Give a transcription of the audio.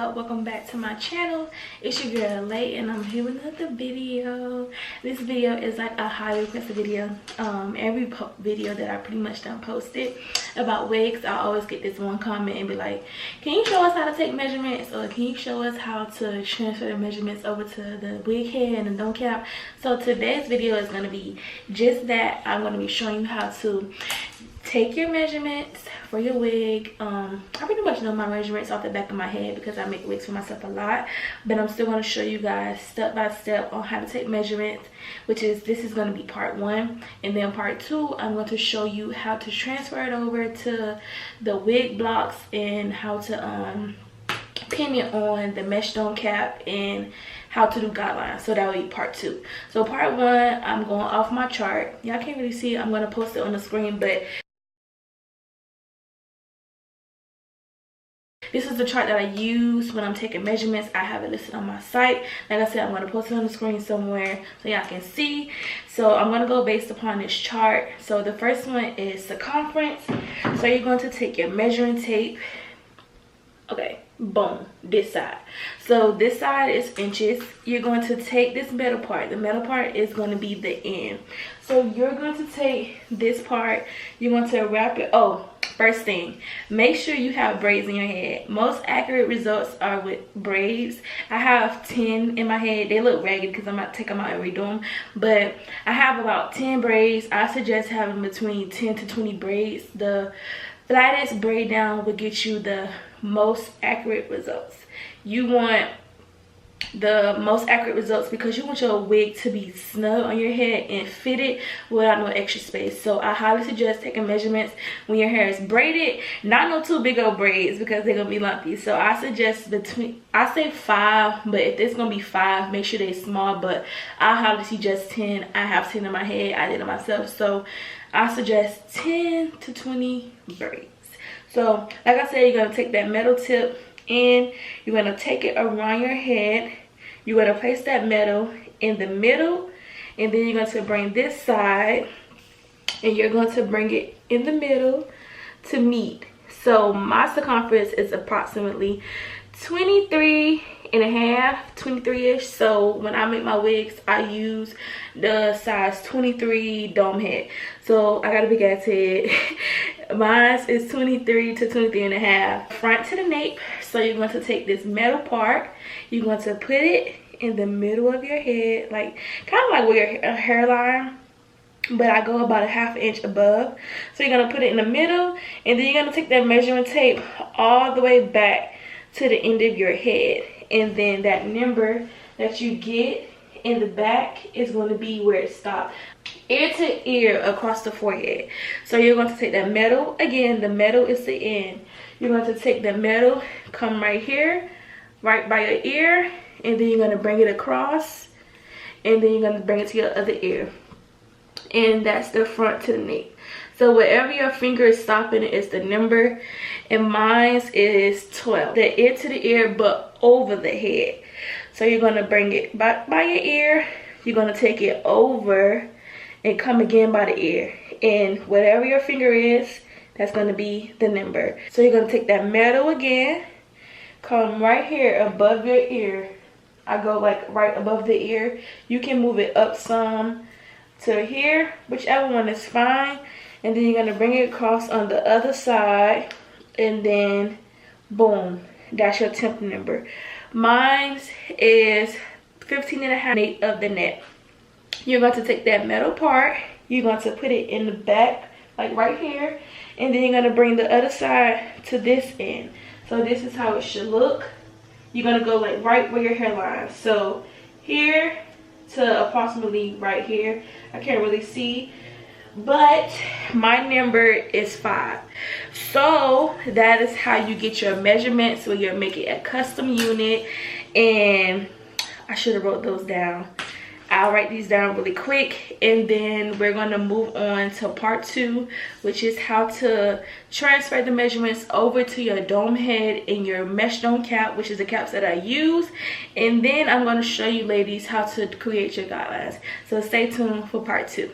up? Welcome back to my channel. It's your girl Lay, and I'm here with another video. This video is like a highly requested video. Every video that I pretty much done posted about wigs, I always get this one comment and be like, can you show us how to take measurements, or can you show us how to transfer the measurements over to the wig head and the dome cap? So today's video is going to be just that. I'm going to be showing you how to take your measurements for your wig. I pretty much know my measurements off the back of my head because I make wigs for myself a lot, but I'm still going to show you guys step by step on how to take measurements, this is going to be part 1, and then part 2 I'm going to show you how to transfer it over to the wig blocks and how to pin it on the mesh dome cap and how to do guidelines. So that will be part 2. So part 1, I'm going off my chart. Y'all can't really see it. I'm going to post it on the screen, but this is the chart that I use when I'm taking measurements. I have it listed on my site. Like I said, I'm going to post it on the screen somewhere so y'all can see. So I'm going to go based upon this chart. So the first one is circumference. So you're going to take your measuring tape. Okay, boom, this side. So this side is inches. You're going to take this middle part. The middle part is going to be the end. So you're going to take this part. You're going to wrap it. Oh, first thing, make sure you have braids in your head. Most accurate results are with braids. I have 10 in my head. They look ragged because I'm about to take them out and redo them, but I have about 10 braids. I suggest having between 10 to 20 braids. The flattest braid down will get you the most accurate results. You want the most accurate results because you want your wig to be snug on your head and fitted without no extra space. So I highly suggest taking measurements when your hair is braided, not no too big old braids because they're gonna be lumpy. So I suggest I say 5, but if it's gonna be 5, make sure they're small, but I highly suggest 10. I have 10 in my head. I did it myself, so I suggest 10 to 20 braids. So like I said, you're gonna take that metal tip in, you're going to take it around your head, you're going to place that metal in the middle, and then you're going to bring this side and you're going to bring it in the middle to meet. So my circumference is approximately 23 and a half, 23-ish. So when I make my wigs, I use the size 23 dome head. So I got a big ass head. Mine is 23 to 23 and a half. Front to the nape. So you're going to take this metal part, you're going to put it in the middle of your head, like kind of like where your hairline, but I go about a ½ inch above. So you're going to put it in the middle, and then you're going to take that measuring tape all the way back to the end of your head, and then that number that you get in the back is going to be where it stops, ear to ear across the forehead. So you're going to take that metal, again the metal is the end, you're going to take the metal, come right here, right by your ear, and then you're going to bring it across, and then you're going to bring it to your other ear, and that's the front to the nape. So wherever your finger is stopping is the number, and mine is 12. The ear to the ear, but over the head. So you're going to bring it by your ear, you're going to take it over and come again by the ear, and whatever your finger is, that's going to be the number. So you're going to take that metal again, come right here above your ear. I go like right above the ear. You can move it up some to here, whichever one is fine, and then you're going to bring it across on the other side, and then boom, that's your temp number. Mine is 15 and a half nape of the neck. You're going to take that metal part, you're going to put it in the back like right here, and then you're going to bring the other side to this end. So this is how it should look. You're going to go like right where your hairline, so here to approximately right here. I can't really see, but my number is 5. So that is how you get your measurements. So you're making a custom unit, and I should have wrote those down. I'll write these down really quick, and then we're going to move on to part 2, which is how to transfer the measurements over to your dome head and your mesh dome cap, which is the caps that I use. And then I'm going to show you ladies how to create your guidelines. So stay tuned for part 2.